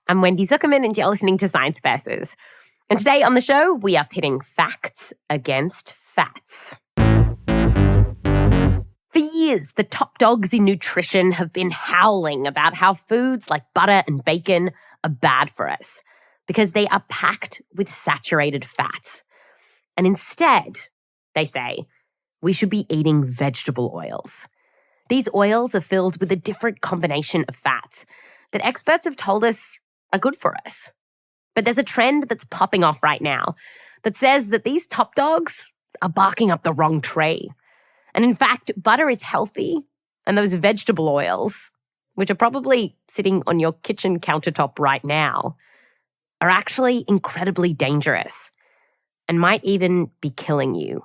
I'm Wendy Zuckerman, and you're listening to Science Versus. And today on the show, we are pitting facts against fats. For years, the top dogs in nutrition have been howling about how foods like butter and bacon are bad for us because they are packed with saturated fats. And instead, they say, we should be eating vegetable oils. These oils are filled with a different combination of fats that experts have told us are good for us. But there's a trend that's popping off right now that says that these top dogs are barking up the wrong tree. And in fact, butter is healthy, and those vegetable oils, which are probably sitting on your kitchen countertop right now, are actually incredibly dangerous and might even be killing you.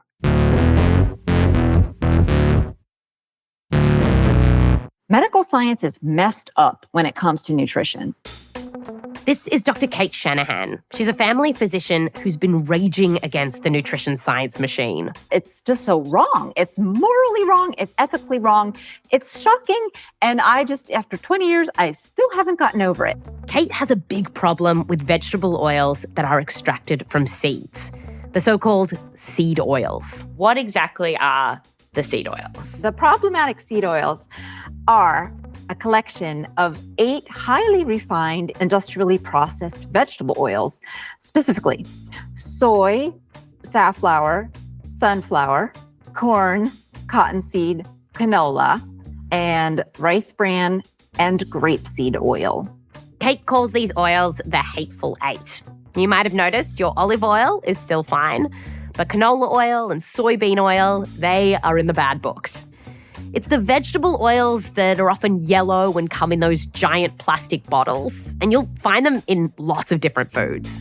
Medical science is messed up when it comes to nutrition. This is Dr Cate Shanahan. She's a family physician who's been raging against the nutrition science machine. It's just so wrong. It's morally wrong. It's ethically wrong. It's shocking. And after 20 years, I still haven't gotten over it. Cate has a big problem with vegetable oils that are extracted from seeds, the so-called seed oils. What exactly are the seed oils? The problematic seed oils are a collection of 8 highly refined, industrially processed vegetable oils, specifically soy, safflower, sunflower, corn, cottonseed, canola, and rice bran and grapeseed oil. Cate calls these oils the hateful 8. You might have noticed your olive oil is still fine, but canola oil and soybean oil, they are in the bad books. It's the vegetable oils that are often yellow and come in those giant plastic bottles, and you'll find them in lots of different foods.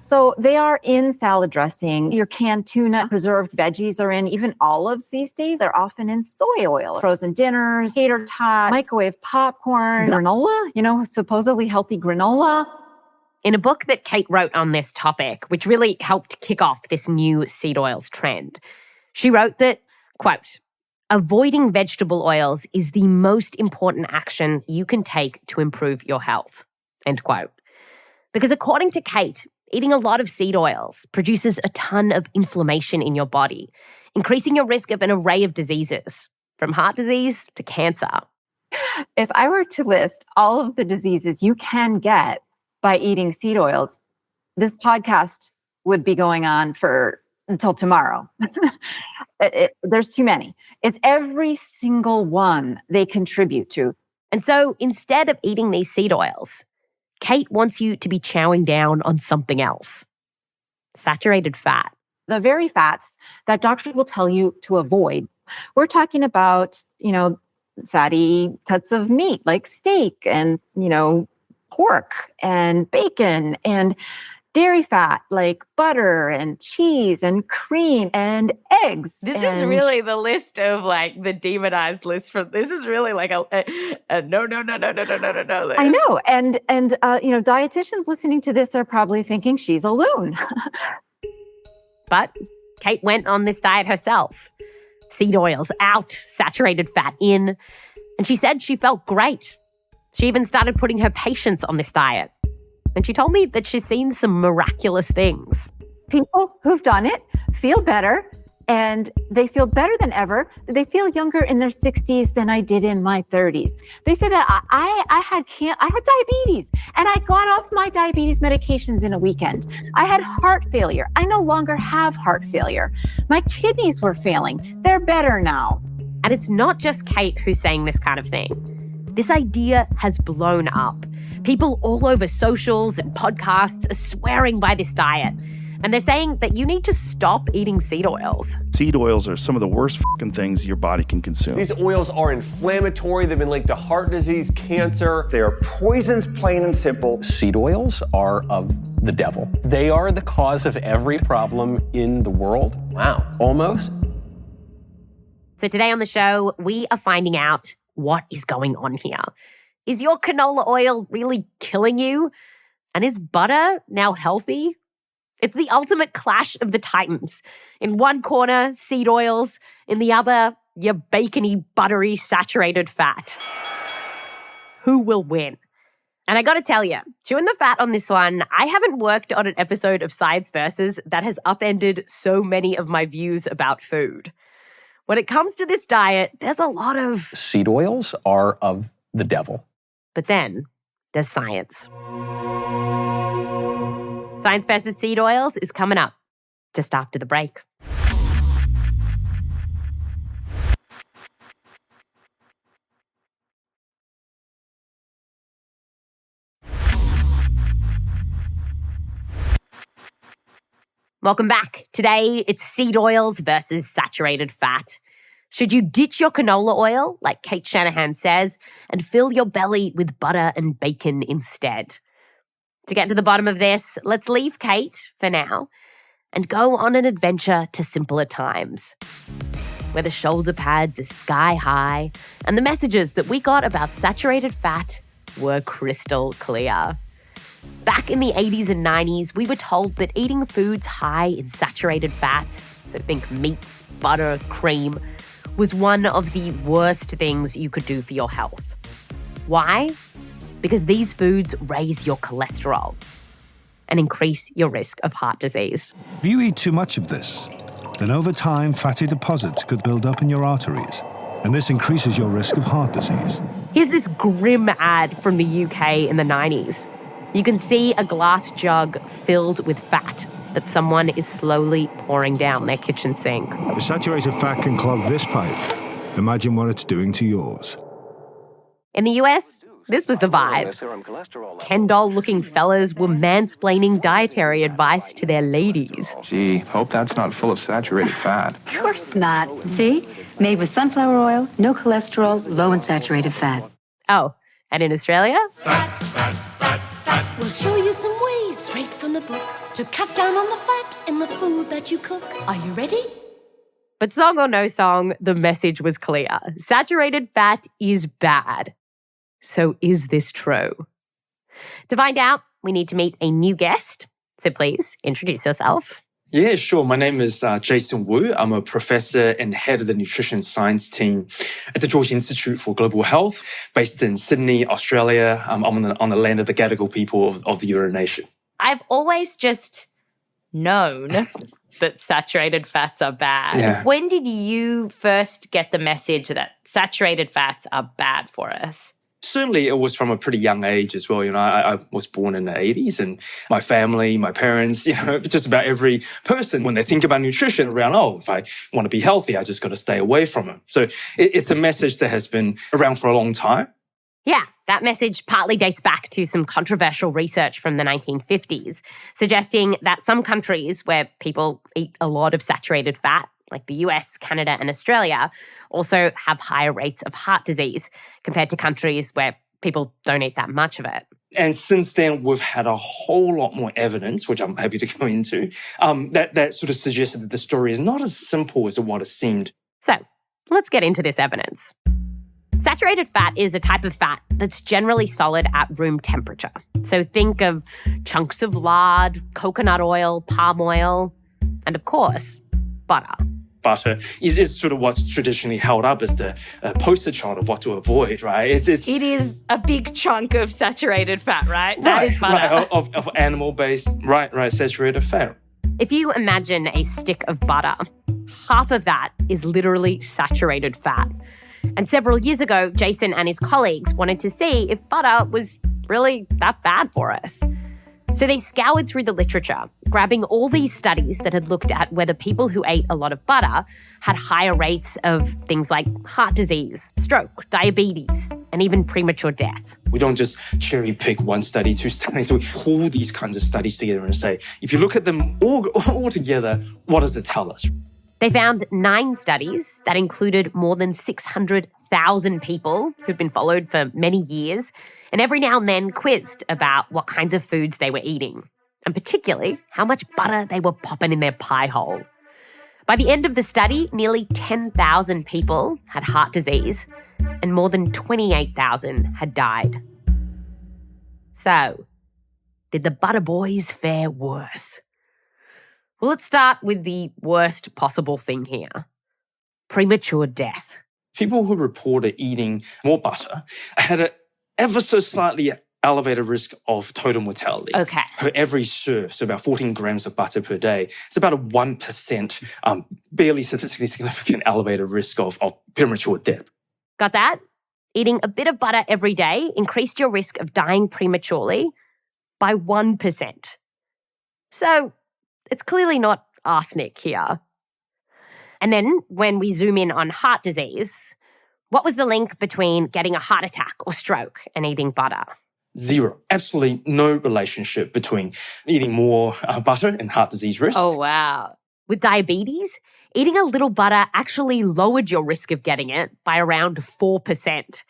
So they are in salad dressing. Your canned tuna, preserved veggies are in. Even olives these days are often in soy oil. Frozen dinners, tater tots, microwave popcorn, granola, supposedly healthy granola. In a book that Cate wrote on this topic, which really helped kick off this new seed oils trend, she wrote that, quote, avoiding vegetable oils is the most important action you can take to improve your health, end quote. Because according to Cate, eating a lot of seed oils produces a ton of inflammation in your body, increasing your risk of an array of diseases, from heart disease to cancer. If I were to list all of the diseases you can get by eating seed oils, this podcast would be going on until tomorrow. There's too many. It's every single one they contribute to. And so instead of eating these seed oils, Cate wants you to be chowing down on something else. Saturated fat. The very fats that doctors will tell you to avoid. We're talking about, fatty cuts of meat like steak and, pork and bacon and dairy fat like butter and cheese and cream and eggs. This is really the list of the demonized list this is really like a no list. I know. And dietitians listening to this are probably thinking she's a loon. But Cate went on this diet herself. Seed oils out, saturated fat in. And she said she felt great. She even started putting her patients on this diet. And she told me that she's seen some miraculous things. People who've done it feel better, and they feel better than ever. They feel younger in their 60s than I did in my 30s. They say that I had diabetes, and I got off my diabetes medications in a weekend. I had heart failure. I no longer have heart failure. My kidneys were failing. They're better now. And it's not just Cate who's saying this kind of thing. This idea has blown up. People all over socials and podcasts are swearing by this diet. And they're saying that you need to stop eating seed oils. Seed oils are some of the worst fucking things your body can consume. These oils are inflammatory. They've been linked to heart disease, cancer. They are poisons, plain and simple. Seed oils are of the devil. They are the cause of every problem in the world. Wow. Almost. So today on the show, we are finding out what is going on here. Is your canola oil really killing you? And is butter now healthy? It's the ultimate clash of the titans. In one corner, seed oils. In the other, your bacony, buttery, saturated fat. Who will win? And I got to tell you, chewing the fat on this one, I haven't worked on an episode of Science Versus that has upended so many of my views about food. When it comes to this diet, there's a lot of... Seed oils are of the devil. But then there's science. Science Versus Seed Oils is coming up just after the break. Welcome back. Today, it's seed oils versus saturated fat. Should you ditch your canola oil, like Cate Shanahan says, and fill your belly with butter and bacon instead? To get to the bottom of this, let's leave Cate for now and go on an adventure to simpler times, where the shoulder pads are sky high and the messages that we got about saturated fat were crystal clear. Back in the 80s and 90s, we were told that eating foods high in saturated fats, so think meats, butter, cream, was one of the worst things you could do for your health. Why? Because these foods raise your cholesterol and increase your risk of heart disease. If you eat too much of this, then over time, fatty deposits could build up in your arteries, and this increases your risk of heart disease. Here's this grim ad from the UK in the 90s. You can see a glass jug filled with fat that someone is slowly pouring down their kitchen sink. The saturated fat can clog this pipe. Imagine what it's doing to yours. In the US, this was the vibe. Ken-doll-looking fellas were mansplaining dietary advice to their ladies. Gee, hope that's not full of saturated fat. Of course not. See? Made with sunflower oil, no cholesterol, low in saturated fat. Oh, and in Australia? We'll show you some ways straight from the book to cut down on the fat in the food that you cook. Are you ready? But song or no song, the message was clear. Saturated fat is bad. So is this true? To find out, we need to meet a new guest. So please introduce yourself. Yeah, sure. My name is Jason Wu. I'm a professor and head of the nutrition science team at the George Institute for Global Health, based in Sydney, Australia. I'm on the land of the Gadigal people of the Eora Nation. I've always just known that saturated fats are bad. Yeah. When did you first get the message that saturated fats are bad for us? Certainly, it was from a pretty young age as well. I was born in the 80s, and my family, my parents, just about every person, when they think about nutrition around, if I want to be healthy, I just got to stay away from it. So it's a message that has been around for a long time. Yeah, that message partly dates back to some controversial research from the 1950s, suggesting that some countries where people eat a lot of saturated fat, like the US, Canada, and Australia, also have higher rates of heart disease compared to countries where people don't eat that much of it. And since then, we've had a whole lot more evidence, which I'm happy to go into, that sort of suggested that the story is not as simple as what it seemed. So let's get into this evidence. Saturated fat is a type of fat that's generally solid at room temperature. So think of chunks of lard, coconut oil, palm oil, and of course, butter. Butter is sort of what's traditionally held up as the poster child of what to avoid, right? It is a big chunk of saturated fat, right? That is butter. Right, of animal-based, right, saturated fat. If you imagine a stick of butter, half of that is literally saturated fat. And several years ago, Jason and his colleagues wanted to see if butter was really that bad for us. So they scoured through the literature, grabbing all these studies that had looked at whether people who ate a lot of butter had higher rates of things like heart disease, stroke, diabetes, and even premature death. We don't just cherry pick one study, two studies. We pull these kinds of studies together and say, if you look at them all together, what does it tell us? They found 9 studies that included more than 600,000 people who'd been followed for many years, and every now and then quizzed about what kinds of foods they were eating, and particularly how much butter they were popping in their pie hole. By the end of the study, nearly 10,000 people had heart disease, and more than 28,000 had died. So, did the butter boys fare worse? Well, let's start with the worst possible thing here. Premature death. People who reported eating more butter had an ever so slightly elevated risk of total mortality. Okay. Per every serve, so about 14 grams of butter per day, it's about a 1%, barely statistically significant elevated risk of premature death. Got that? Eating a bit of butter every day increased your risk of dying prematurely by 1%. So it's clearly not arsenic here. And then when we zoom in on heart disease, what was the link between getting a heart attack or stroke and eating butter? Zero. Absolutely no relationship between eating more butter and heart disease risk. Oh, wow. With diabetes, eating a little butter actually lowered your risk of getting it by around 4%,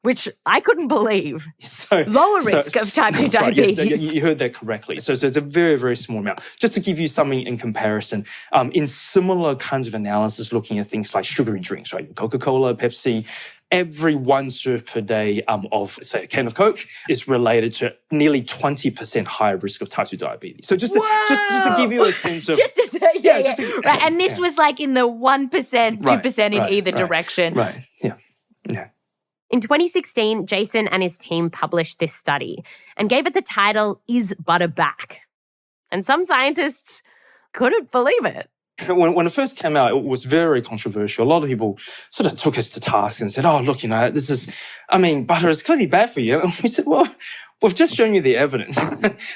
which I couldn't believe. Lower risk of type 2 diabetes. Right. Yes, you heard that correctly. So it's a very, very small amount. Just to give you something in comparison, in similar kinds of analysis looking at things like sugary drinks, right? Coca-Cola, Pepsi, every one serve per day of, say, a can of Coke is related to nearly 20% higher risk of type 2 diabetes. So just to give you a sense of... Right. And this was like in the 1%, 2% in either direction. Right, yeah. In 2016, Jason and his team published this study and gave it the title, Is Butter Back? And some scientists couldn't believe it. When it first came out, it was very controversial. A lot of people sort of took us to task and said, butter is clearly bad for you. And we said, well, we've just shown you the evidence.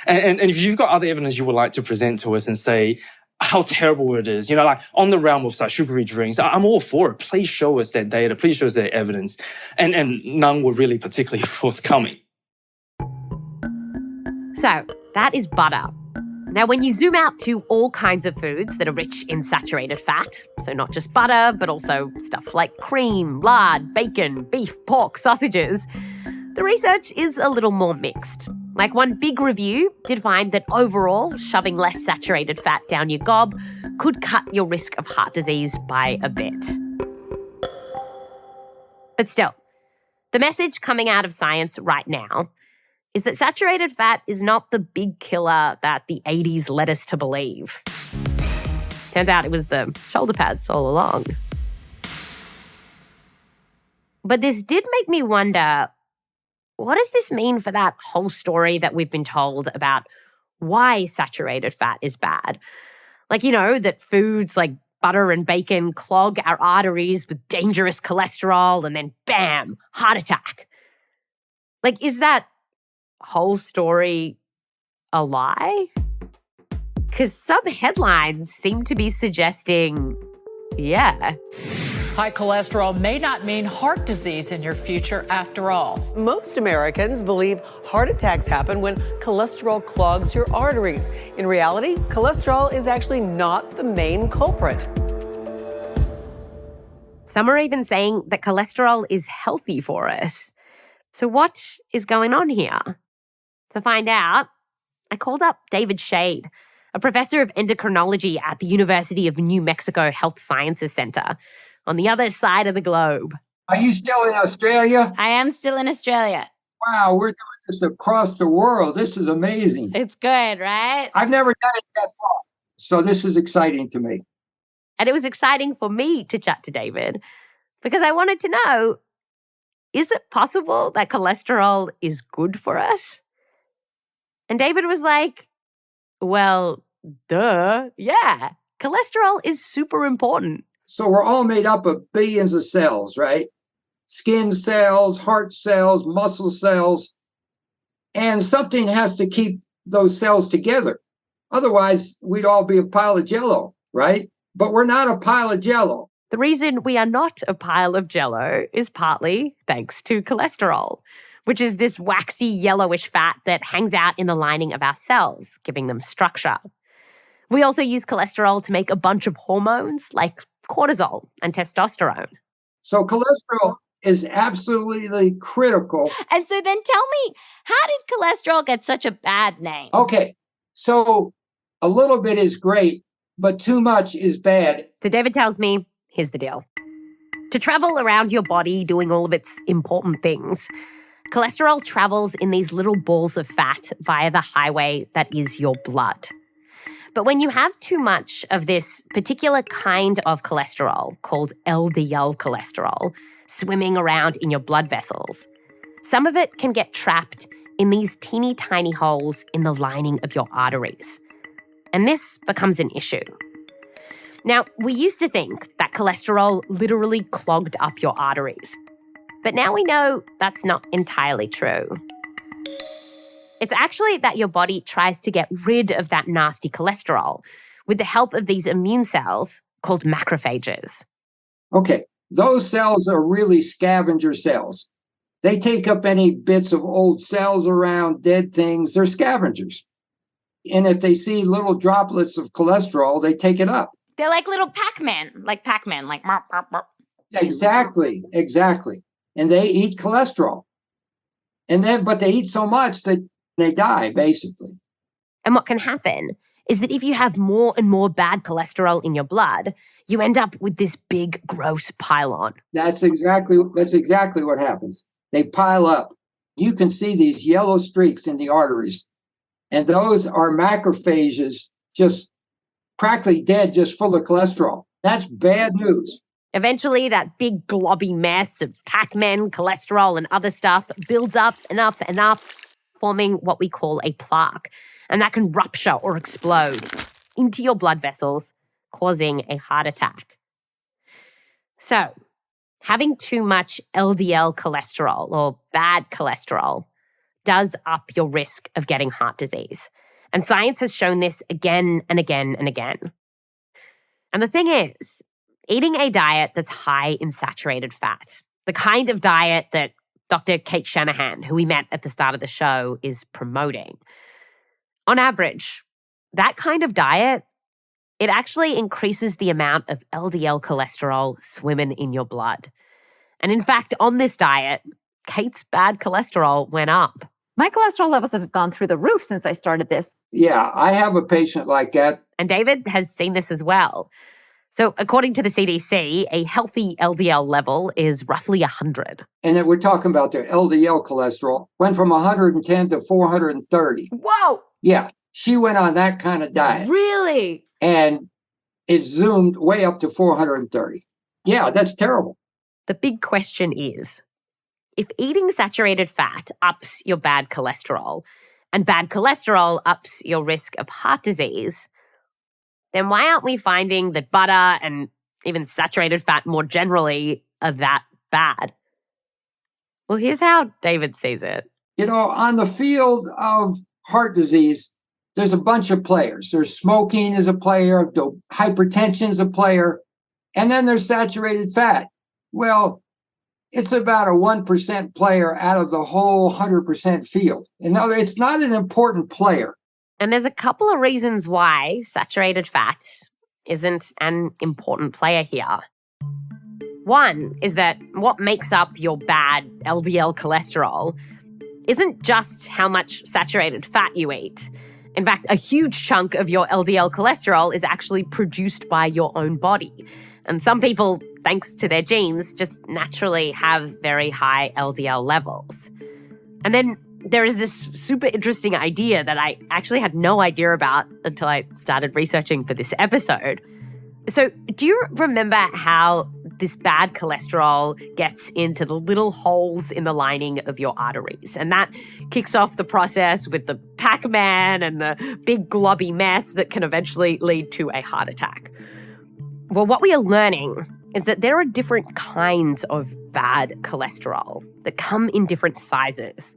and if you've got other evidence you would like to present to us and say how terrible it is, like on the realm of sugary drinks, I'm all for it. Please show us that data. Please show us that evidence. And none were really particularly forthcoming. So that is butter. Now, when you zoom out to all kinds of foods that are rich in saturated fat, so not just butter, but also stuff like cream, lard, bacon, beef, pork, sausages, the research is a little more mixed. Like one big review did find that overall, shoving less saturated fat down your gob could cut your risk of heart disease by a bit. But still, the message coming out of science right now is that saturated fat is not the big killer that the 80s led us to believe. Turns out it was the shoulder pads all along. But this did make me wonder, what does this mean for that whole story that we've been told about why saturated fat is bad? Like, that foods like butter and bacon clog our arteries with dangerous cholesterol and then bam, heart attack. Like, is that whole story a lie? Because some headlines seem to be suggesting, yeah. High cholesterol may not mean heart disease in your future after all. Most Americans believe heart attacks happen when cholesterol clogs your arteries. In reality, cholesterol is actually not the main culprit. Some are even saying that cholesterol is healthy for us. So what is going on here? To find out, I called up David Schade, a professor of endocrinology at the University of New Mexico Health Sciences Center, on the other side of the globe. Are you still in Australia? I am still in Australia. Wow, we're doing this across the world. This is amazing. It's good, right? I've never done it that far. So this is exciting to me. And it was exciting for me to chat to David because I wanted to know, is it possible that cholesterol is good for us? And David was like, well, duh. Yeah, cholesterol is super important. So we're all made up of billions of cells, right? Skin cells, heart cells, muscle cells. And something has to keep those cells together. Otherwise, we'd all be a pile of Jell-O, right? But we're not a pile of Jell-O. The reason we are not a pile of Jell-O is partly thanks to cholesterol, which is this waxy yellowish fat that hangs out in the lining of our cells, giving them structure. We also use cholesterol to make a bunch of hormones like cortisol and testosterone. So cholesterol is absolutely critical. And so then tell me, how did cholesterol get such a bad name? Okay, so a little bit is great, but too much is bad. So David tells me, here's the deal. To travel around your body doing all of its important things, cholesterol travels in these little balls of fat via the highway that is your blood. But when you have too much of this particular kind of cholesterol called LDL cholesterol swimming around in your blood vessels, some of it can get trapped in these teeny tiny holes in the lining of your arteries. And this becomes an issue. Now, we used to think that cholesterol literally clogged up your arteries. But now we know that's not entirely true. It's actually that your body tries to get rid of that nasty cholesterol with the help of these immune cells called macrophages. Okay, those cells are really scavenger cells. They take up any bits of old cells around, dead things. They're scavengers. And if they see little droplets of cholesterol, they take it up. They're like little Pac-Man, like marp, marp, marp. Exactly. And they eat cholesterol. But they eat so much that they die, basically. And what can happen is that if you have more and more bad cholesterol in your blood, you end up with this big, gross pile-on. That's exactly what happens. They pile up. You can see these yellow streaks in the arteries. And those are macrophages just practically dead, just full of cholesterol. That's bad news. Eventually, that big globby mess of Pac-Man, cholesterol, and other stuff builds up and up and up, forming what we call a plaque. And that can rupture or explode into your blood vessels, causing a heart attack. So, having too much LDL cholesterol or bad cholesterol does up your risk of getting heart disease. And science has shown this again and again and again. And the thing is, eating a diet that's high in saturated fat, the kind of diet that Dr. Cate Shanahan, who we met at the start of the show, is promoting. On average, that kind of diet, it actually increases the amount of LDL cholesterol swimming in your blood. And in fact, on this diet, Kate's bad cholesterol went up. My cholesterol levels have gone through the roof since I started this. Yeah, I have a patient like that. And David has seen this as well. So according to the CDC, a healthy LDL level is roughly 100. And then we're talking about their LDL cholesterol. Went from 110 to 430. Whoa! Yeah, she went on that kind of diet. Really? And it zoomed way up to 430. Yeah, that's terrible. The big question is, if eating saturated fat ups your bad cholesterol, and bad cholesterol ups your risk of heart disease, then why aren't we finding that butter and even saturated fat more generally are that bad? Well, here's how David sees it. You know, on the field of heart disease, there's a bunch of players. There's smoking is a player, hypertension is a player, and then there's saturated fat. Well, it's about a 1% player out of the whole 100% field. In other words, it's not an important player. And there's a couple of reasons why saturated fat isn't an important player here. One is that what makes up your bad LDL cholesterol isn't just how much saturated fat you eat. In fact, a huge chunk of your LDL cholesterol is actually produced by your own body. And some people, thanks to their genes, just naturally have very high LDL levels. And then there is this super interesting idea that I actually had no idea about until I started researching for this episode. So do you remember how this bad cholesterol gets into the little holes in the lining of your arteries? And that kicks off the process with the Pac-Man and the big globby mess that can eventually lead to a heart attack. Well, what we are learning is that there are different kinds of bad cholesterol that come in different sizes.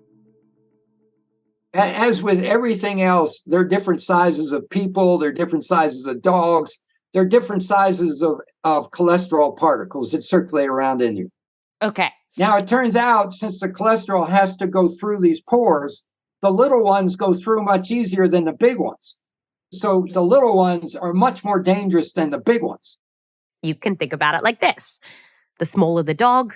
As with everything else, there are different sizes of people, there are different sizes of dogs, there are different sizes of cholesterol particles that circulate around in you. Okay. Now, it turns out, since the cholesterol has to go through these pores, the little ones go through much easier than the big ones. So the little ones are much more dangerous than the big ones. You can think about it like this. The smaller the dog,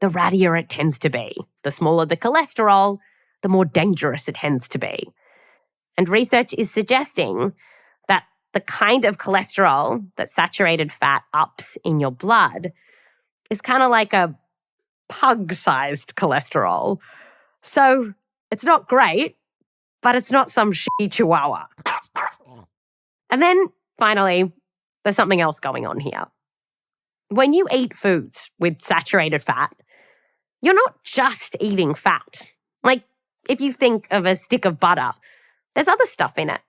the rattier it tends to be. The smaller the cholesterol, the more dangerous it tends to be. And research is suggesting that the kind of cholesterol that saturated fat ups in your blood is kind of like a pug-sized cholesterol. So it's not great, but it's not some shitty chihuahua. And then, finally, there's something else going on here. When you eat foods with saturated fat, you're not just eating fat. Like, if you think of a stick of butter, there's other stuff in it,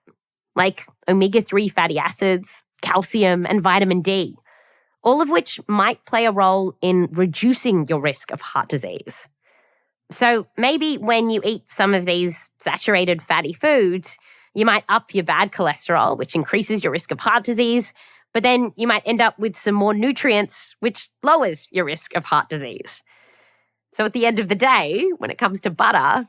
like omega-3 fatty acids, calcium, and vitamin D, all of which might play a role in reducing your risk of heart disease. So maybe when you eat some of these saturated fatty foods, you might up your bad cholesterol, which increases your risk of heart disease, but then you might end up with some more nutrients, which lowers your risk of heart disease. So at the end of the day, when it comes to butter,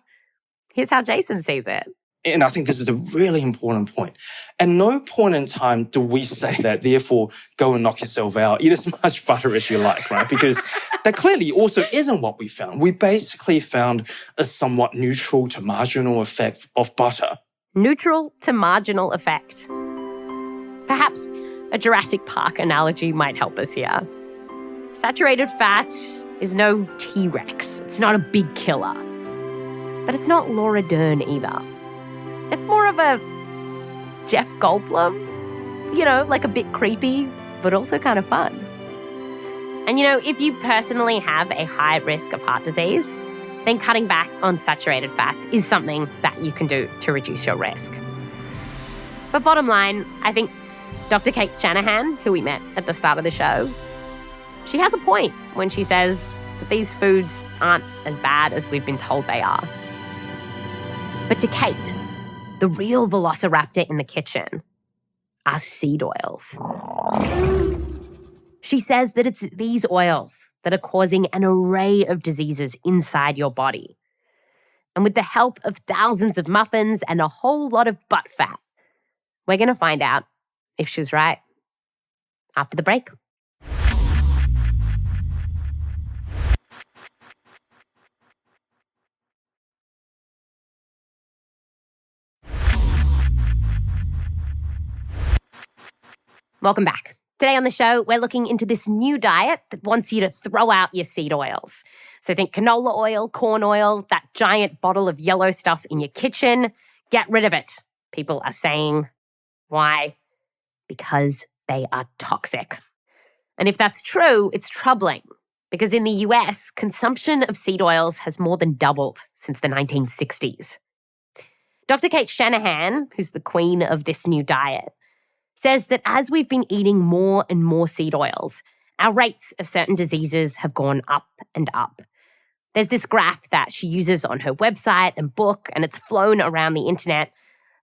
here's how Jason sees it. And I think this is a really important point. At no point in time do we say that, therefore, go and knock yourself out, eat as much butter as you like, right? Because that clearly also isn't what we found. We basically found a somewhat neutral to marginal effect of butter. Neutral to marginal effect. Perhaps a Jurassic Park analogy might help us here. Saturated fat is no T-Rex. It's not a big killer. But it's not Laura Dern either. It's more of a Jeff Goldblum, like a bit creepy, but also kind of fun. And if you personally have a high risk of heart disease, then cutting back on saturated fats is something that you can do to reduce your risk. But bottom line, I think Dr. Cate Shanahan, who we met at the start of the show, she has a point when she says that these foods aren't as bad as we've been told they are. But to Kate, the real velociraptor in the kitchen are seed oils. She says that it's these oils that are causing an array of diseases inside your body. And with the help of thousands of muffins and a whole lot of butt fat, we're going to find out if she's right after the break. Welcome back. Today on the show, we're looking into this new diet that wants you to throw out your seed oils. So think canola oil, corn oil, that giant bottle of yellow stuff in your kitchen. Get rid of it, people are saying. Why? Because they are toxic. And if that's true, it's troubling. Because in the US, consumption of seed oils has more than doubled since the 1960s. Dr. Cate Shanahan, who's the queen of this new diet, says that as we've been eating more and more seed oils, our rates of certain diseases have gone up and up. There's this graph that she uses on her website and book, and it's flown around the internet,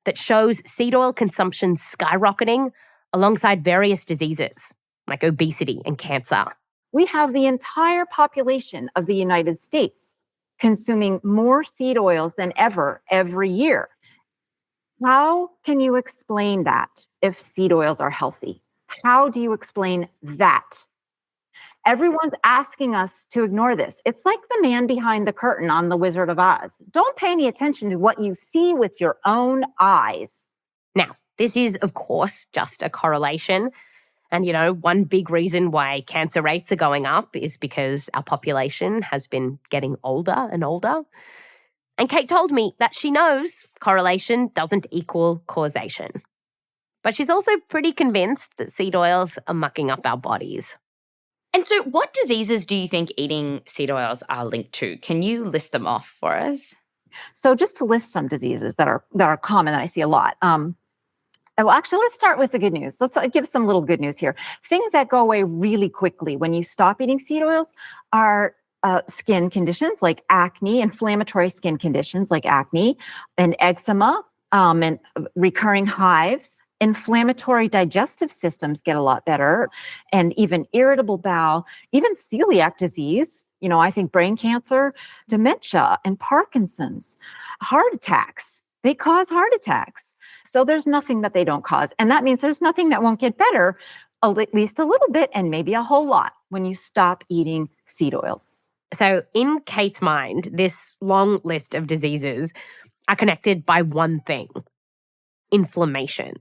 that shows seed oil consumption skyrocketing alongside various diseases like obesity and cancer. We have the entire population of the United States consuming more seed oils than ever every year. How can you explain that if seed oils are healthy? How do you explain that? Everyone's asking us to ignore this. It's like the man behind the curtain on The Wizard of Oz. Don't pay any attention to what you see with your own eyes. Now, this is, of course, just a correlation. And, one big reason why cancer rates are going up is because our population has been getting older and older. And Kate told me that she knows correlation doesn't equal causation. But she's also pretty convinced that seed oils are mucking up our bodies. And so what diseases do you think eating seed oils are linked to? Can you list them off for us? So just to list some diseases that are common that I see a lot. Well, actually, let's start with the good news. Let's give some little good news here. Things that go away really quickly when you stop eating seed oils are skin conditions like acne, inflammatory skin conditions like acne, and eczema, and recurring hives. Inflammatory digestive systems get a lot better, and even irritable bowel, even celiac disease, I think brain cancer, dementia, and Parkinson's, heart attacks. They cause heart attacks. So there's nothing that they don't cause. And that means there's nothing that won't get better, at least a little bit, and maybe a whole lot when you stop eating seed oils. So in Kate's mind, this long list of diseases are connected by one thing: inflammation.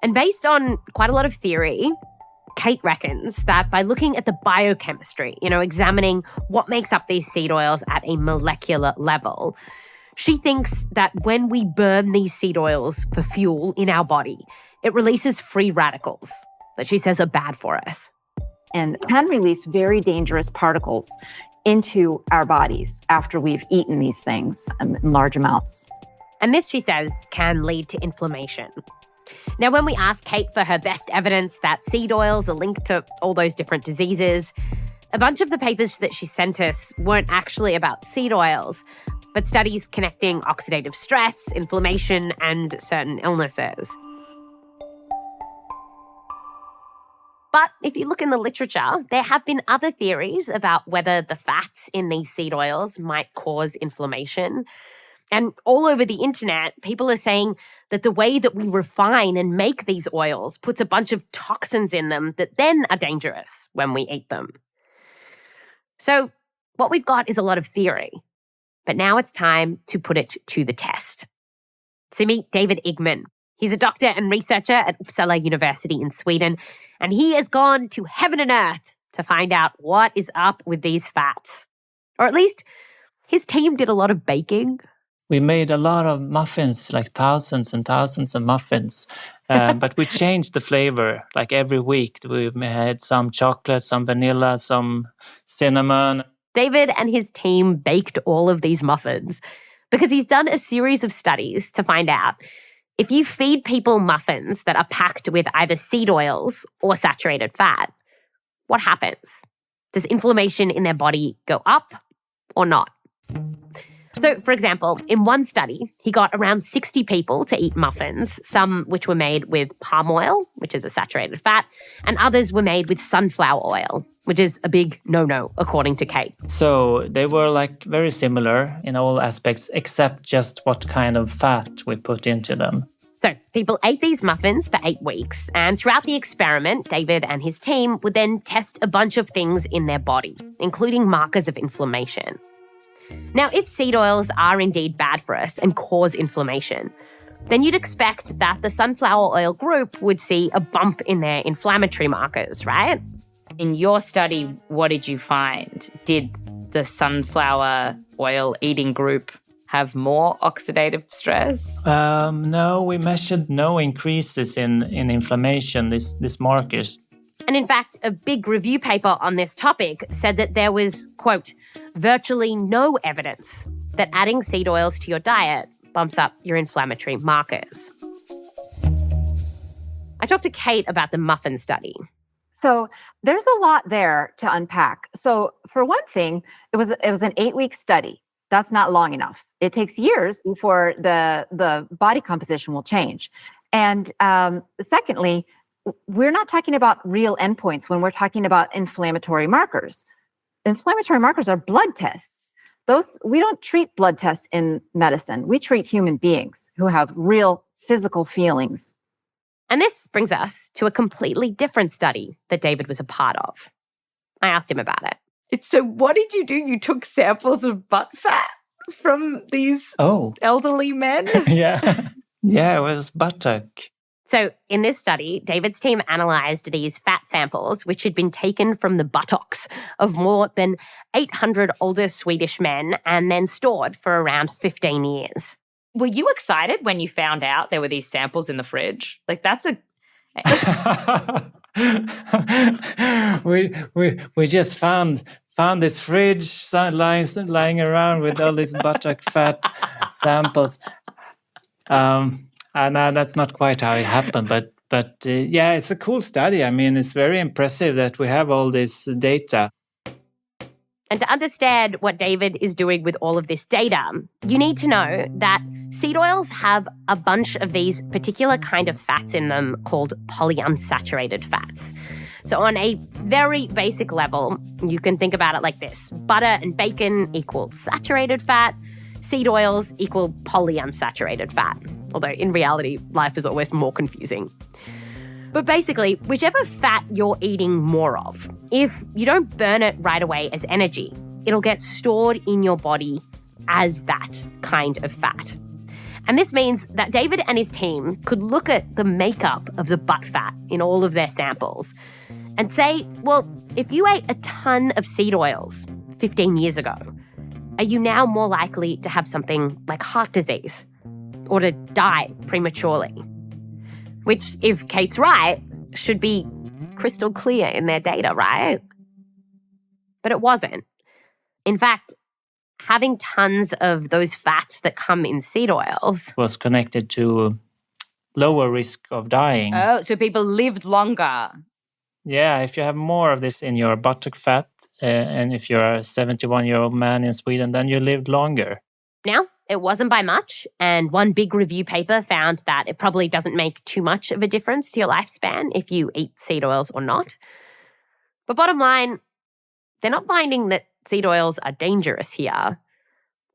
And based on quite a lot of theory, Kate reckons that by looking at the biochemistry, examining what makes up these seed oils at a molecular level, she thinks that when we burn these seed oils for fuel in our body, it releases free radicals that she says are bad for us. And can release very dangerous particles into our bodies after we've eaten these things in large amounts. And this, she says, can lead to inflammation. Now, when we asked Cate for her best evidence that seed oils are linked to all those different diseases, a bunch of the papers that she sent us weren't actually about seed oils, but studies connecting oxidative stress, inflammation, and certain illnesses. But if you look in the literature, there have been other theories about whether the fats in these seed oils might cause inflammation. And all over the internet, people are saying that the way that we refine and make these oils puts a bunch of toxins in them that then are dangerous when we eat them. So what we've got is a lot of theory, but now it's time to put it to the test. So meet David Iggman. He's a doctor and researcher at Uppsala University in Sweden, and he has gone to heaven and earth to find out what is up with these fats. Or at least his team did a lot of baking. We made a lot of muffins, like thousands and thousands of muffins, but we changed the flavor like every week. We had some chocolate, some vanilla, some cinnamon. David and his team baked all of these muffins because he's done a series of studies to find out if you feed people muffins that are packed with either seed oils or saturated fat, what happens? Does inflammation in their body go up or not? So, for example, in one study, he got around 60 people to eat muffins, some which were made with palm oil, which is a saturated fat, and others were made with sunflower oil, which is a big no-no, according to Cate. So they were like very similar in all aspects, except just what kind of fat we put into them. So people ate these muffins for 8 weeks, and throughout the experiment, David and his team would then test a bunch of things in their body, including markers of inflammation. Now, if seed oils are indeed bad for us and cause inflammation, then you'd expect that the sunflower oil group would see a bump in their inflammatory markers, right? In your study, what did you find? Did the sunflower oil eating group have more oxidative stress? No, we measured no increases in inflammation, these markers. And in fact, a big review paper on this topic said that there was, quote, virtually no evidence that adding seed oils to your diet bumps up your inflammatory markers. I talked to Cate about the muffin study. So there's a lot there to unpack. So for one thing, it was an 8-week study. That's not long enough. It takes years before the body composition will change. And secondly, we're not talking about real endpoints when we're talking about inflammatory markers. Inflammatory markers are blood tests. We don't treat blood tests in medicine. We treat human beings who have real physical feelings. And this brings us to a completely different study that David was a part of. I asked him about it. So what did you do? You took samples of butt fat from these elderly men? Yeah, it was buttock. So in this study, David's team analysed these fat samples, which had been taken from the buttocks of more than 800 older Swedish men and then stored for around 15 years. Were you excited when you found out there were these samples in the fridge? Like, that's a... we just found this fridge lying around with all these buttock fat samples. No, that's not quite how it happened, but yeah, it's a cool study. I mean, it's very impressive that we have all this data. And to understand what David is doing with all of this data, you need to know that seed oils have a bunch of these particular kind of fats in them called polyunsaturated fats. So on a very basic level, you can think about it like this. Butter and bacon equal saturated fat. Seed oils equal polyunsaturated fat. Although in reality, life is always more confusing. But basically, whichever fat you're eating more of, if you don't burn it right away as energy, it'll get stored in your body as that kind of fat. And this means that David and his team could look at the makeup of the butt fat in all of their samples and say, well, if you ate a ton of seed oils 15 years ago, are you now more likely to have something like heart disease or to die prematurely? Which, if Cate's right, should be crystal clear in their data, right? But it wasn't. In fact, having tons of those fats that come in seed oils was connected to lower risk of dying. Oh, so people lived longer. Yeah, if you have more of this in your buttock fat, and if you're a 71-year-old man in Sweden, then you lived longer. Now, it wasn't by much, and one big review paper found that it probably doesn't make too much of a difference to your lifespan if you eat seed oils or not. But bottom line, they're not finding that seed oils are dangerous here.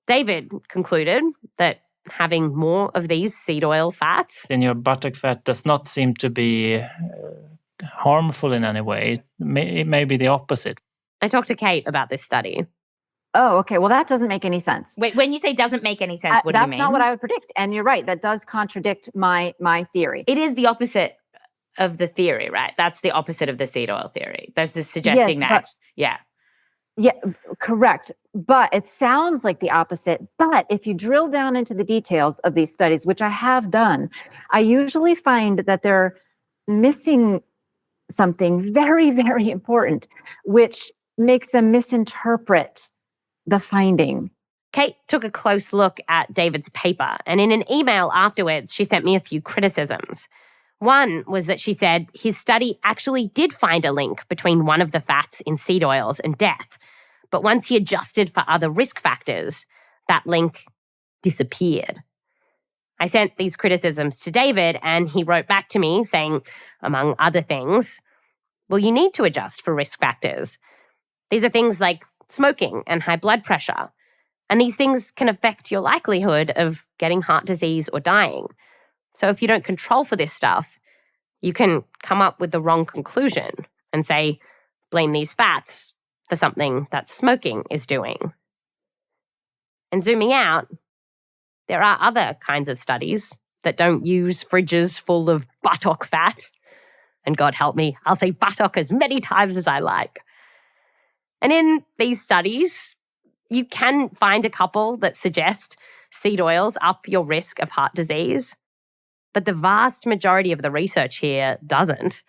David concluded that having more of these seed oil fats in your buttock fat does not seem to be harmful in any way. It may be the opposite. I talked to Kate about this study. Oh, okay. Well, that doesn't make any sense. Wait, when you say doesn't make any sense, what do you mean? That's not what I would predict. And you're right. That does contradict my theory. It is the opposite of the theory, right? That's the opposite of the seed oil theory. That's just suggesting that. Yeah. Yeah, correct. But it sounds like the opposite. But if you drill down into the details of these studies, which I have done, I usually find that they're missing something very, very important, which makes them misinterpret the finding. Kate took a close look at David's paper, and in an email afterwards, she sent me a few criticisms. One was that she said his study actually did find a link between one of the fats in seed oils and death. But once he adjusted for other risk factors, that link disappeared. I sent these criticisms to David, and he wrote back to me saying, among other things, well, you need to adjust for risk factors. These are things like smoking and high blood pressure. And these things can affect your likelihood of getting heart disease or dying. So if you don't control for this stuff, you can come up with the wrong conclusion and say, blame these fats for something that smoking is doing. And zooming out, there are other kinds of studies that don't use fridges full of buttock fat. And God help me, I'll say buttock as many times as I like. And in these studies, you can find a couple that suggest seed oils up your risk of heart disease. But the vast majority of the research here doesn't.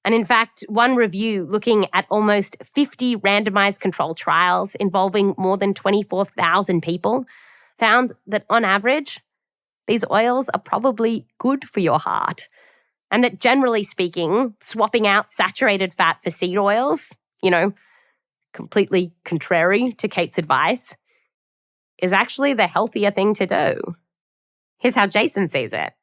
And in fact, one review looking at almost 50 randomized controlled trials involving more than 24,000 people found that on average, these oils are probably good for your heart. And that generally speaking, swapping out saturated fat for seed oils, completely contrary to Kate's advice, is actually the healthier thing to do. Here's how Jason sees it,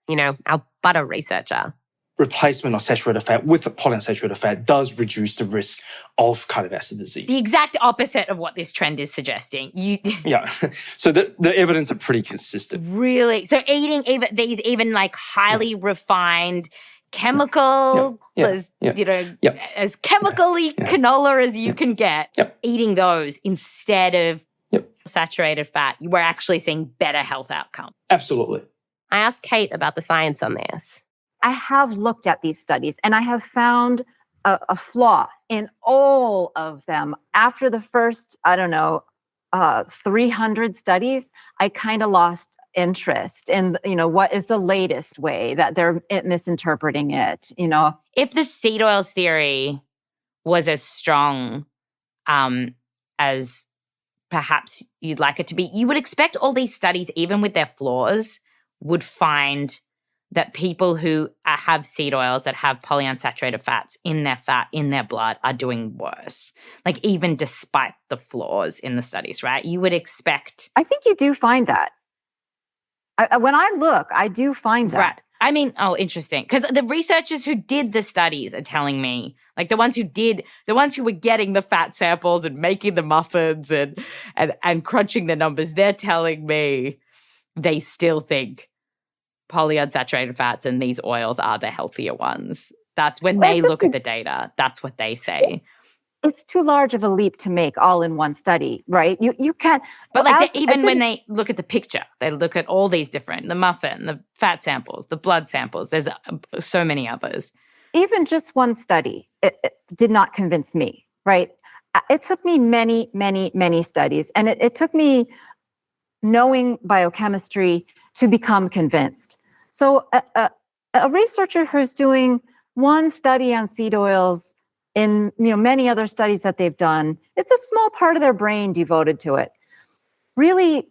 our butter researcher. Replacement of saturated fat with the polyunsaturated fat does reduce the risk of cardiovascular disease. The exact opposite of what this trend is suggesting. Yeah. So the evidence are pretty consistent. Really? So eating even like highly refined chemical, as chemically canola as you can get, eating those instead of saturated fat, you were actually seeing better health outcomes. Absolutely. I asked Kate about the science on this. I have looked at these studies and I have found a flaw in all of them. After the first, 300 studies, I kind of lost interest in, what is the latest way that they're misinterpreting it, If the seed oils theory was as strong as perhaps you'd like it to be, you would expect all these studies, even with their flaws, would find that people who have seed oils that have polyunsaturated fats in their blood are doing worse. Like even despite the flaws in the studies, right? You would expect. I think you do find that. When I look, I do find that. Right. I mean, interesting. Because the researchers who did the studies are telling me, like the ones who were getting the fat samples and making the muffins and crunching the numbers, they're telling me they still think polyunsaturated fats and these oils are the healthier ones. That's when they look at the data. That's what they say. It's too large of a leap to make all in one study, right? You can't. But when they look at the picture, they look at all these different, the muffin, the fat samples, the blood samples. There's so many others. Even just one study, it did not convince me, right? It took me many, many, many studies. And it took me knowing biochemistry to become convinced. So a researcher who's doing one study on seed oils in many other studies that they've done, it's a small part of their brain devoted to it. Really,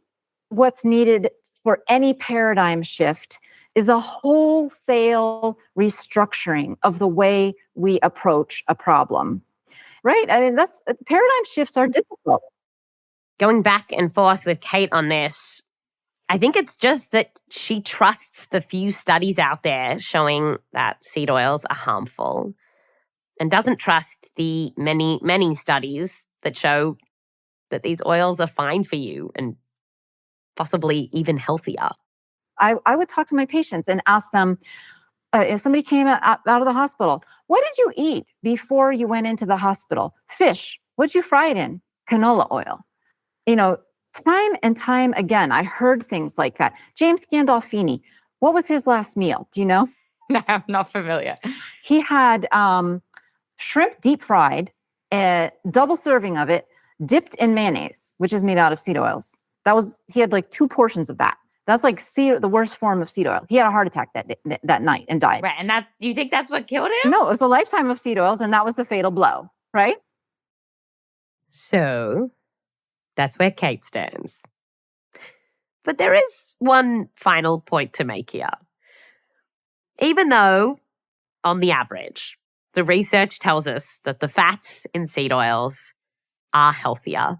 what's needed for any paradigm shift is a wholesale restructuring of the way we approach a problem, right? I mean, paradigm shifts are difficult. Going back and forth with Cate on this, I think it's just that she trusts the few studies out there showing that seed oils are harmful and doesn't trust the many, many studies that show that these oils are fine for you and possibly even healthier. I would talk to my patients and ask them, if somebody came out of the hospital, what did you eat before you went into the hospital? Fish. What'd you fry it in? Canola oil. Time and time again, I heard things like that. James Gandolfini, what was his last meal? Do you know? No, I'm not familiar. He had shrimp deep fried, a double serving of it, dipped in mayonnaise, which is made out of seed oils. He had like 2 portions of that. That's like the worst form of seed oil. He had a heart attack that night and died. Right, and you think that's what killed him? No, it was a lifetime of seed oils, and that was the fatal blow, right? So that's where Cate stands. But there is one final point to make here. Even though, on the average, the research tells us that the fats in seed oils are healthier,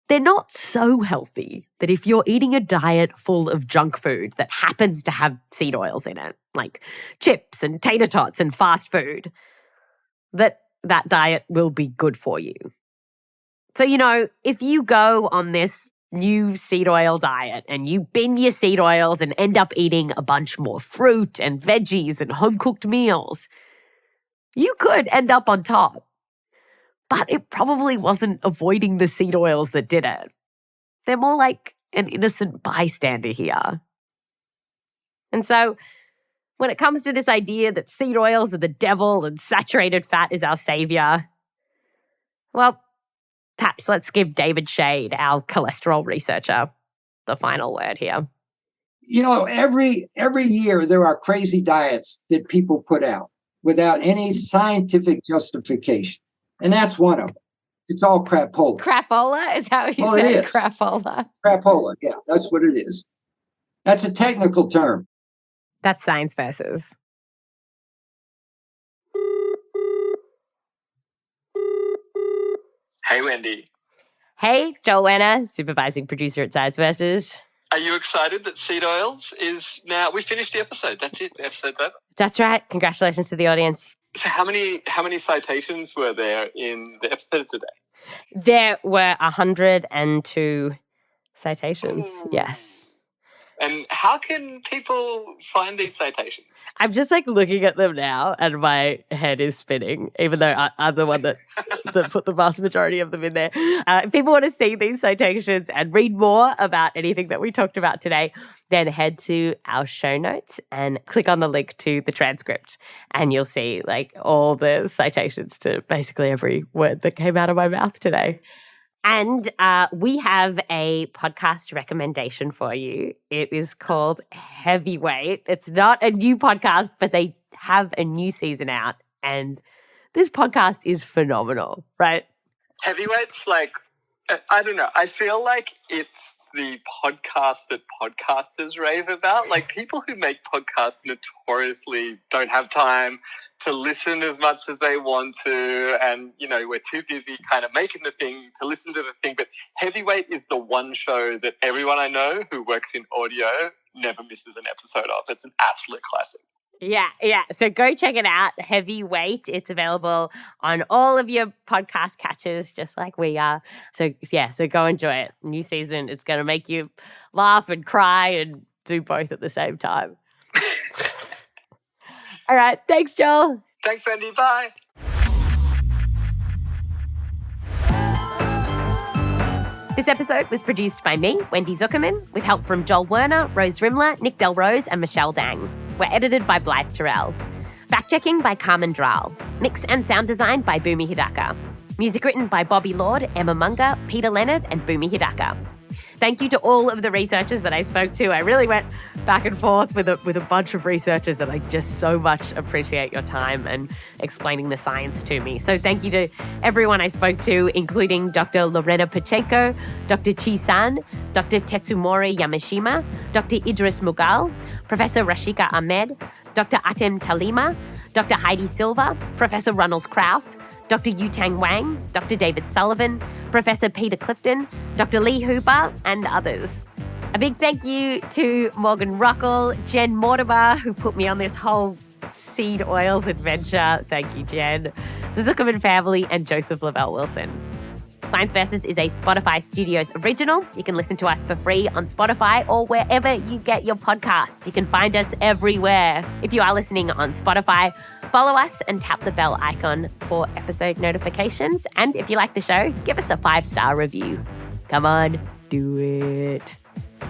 they're not so healthy that if you're eating a diet full of junk food that happens to have seed oils in it, like chips and tater tots and fast food, that diet will be good for you. So, if you go on this new seed oil diet and you bin your seed oils and end up eating a bunch more fruit and veggies and home-cooked meals, you could end up on top. But it probably wasn't avoiding the seed oils that did it. They're more like an innocent bystander here. And so when it comes to this idea that seed oils are the devil and saturated fat is our savior, well, perhaps let's give David Schade, our cholesterol researcher, the final word here. Every year there are crazy diets that people put out without any scientific justification. And that's one of them. It's all crapola. Crapola? Is that what you said? It is. Crapola. Crapola, yeah, that's what it is. That's a technical term. That's Science Versus. Hey, Wendy. Hey, Joel Werner, supervising producer at Science Versus. Are you excited that seed oils is now... We finished the episode. That's it. The episode's over. That's right. Congratulations to the audience. So how many citations were there in the episode today? There were 102 citations, yes. And how can people find these citations? I'm just looking at them now and my head is spinning, even though I'm the one that put the vast majority of them in there. If people want to see these citations and read more about anything that we talked about today, then head to our show notes and click on the link to the transcript and you'll see all the citations to basically every word that came out of my mouth today. And we have a podcast recommendation for you. It is called Heavyweight. It's not a new podcast, but they have a new season out. And this podcast is phenomenal, right? Heavyweight's I don't know. I feel like it's the podcast that podcasters rave about. People who make podcasts notoriously don't have time to listen as much as they want to, and we're too busy kind of making the thing to listen to the thing. But Heavyweight is the one show that everyone I know who works in audio never misses an episode of. It's an absolute classic. Yeah. So go check it out, Heavyweight. It's available on all of your podcast catchers, just like we are. So go enjoy it. New season, it's going to make you laugh and cry and do both at the same time. All right. Thanks, Joel. Thanks, Wendy. Bye. This episode was produced by me, Wendy Zuckerman, with help from Joel Werner, Rose Rimler, Nick Delrose, and Michelle Dang. We're edited by Blythe Terrell. Fact-checking by Carmen Dral. Mix and sound design by Bhumi Hidaka. Music written by Bobby Lord, Emma Munger, Peter Leonard, and Bhumi Hidaka. Thank you to all of the researchers that I spoke to. I really went back and forth with a bunch of researchers, and I just so much appreciate your time and explaining the science to me. So thank you to everyone I spoke to, including Dr. Lorena Pacheco, Dr. Chi San, Dr. Tetsumori Yamashima, Dr. Idris Mughal, Professor Rashika Ahmed, Dr. Atem Talima, Dr. Heidi Silva, Professor Ronald Krauss, Dr. Yutang Wang, Dr. David Sullivan, Professor Peter Clifton, Dr. Lee Hooper, and others. A big thank you to Morgan Ruckle, Jen Mortimer, who put me on this whole seed oils adventure. Thank you, Jen. The Zuckerman family, and Joseph Lavelle Wilson. Science Versus is a Spotify Studios original. You can listen to us for free on Spotify or wherever you get your podcasts. You can find us everywhere. If you are listening on Spotify, follow us and tap the bell icon for episode notifications. And if you like the show, give us a 5-star review. Come on, do it.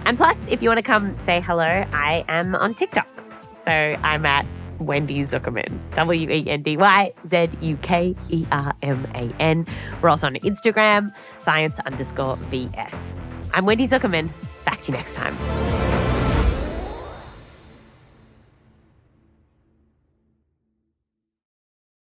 And plus, if you want to come say hello, I am on TikTok. So I'm at Wendy Zuckerman, WendyZukerman. We're also on Instagram, science_VS. I'm Wendy Zuckerman. Back to you next time.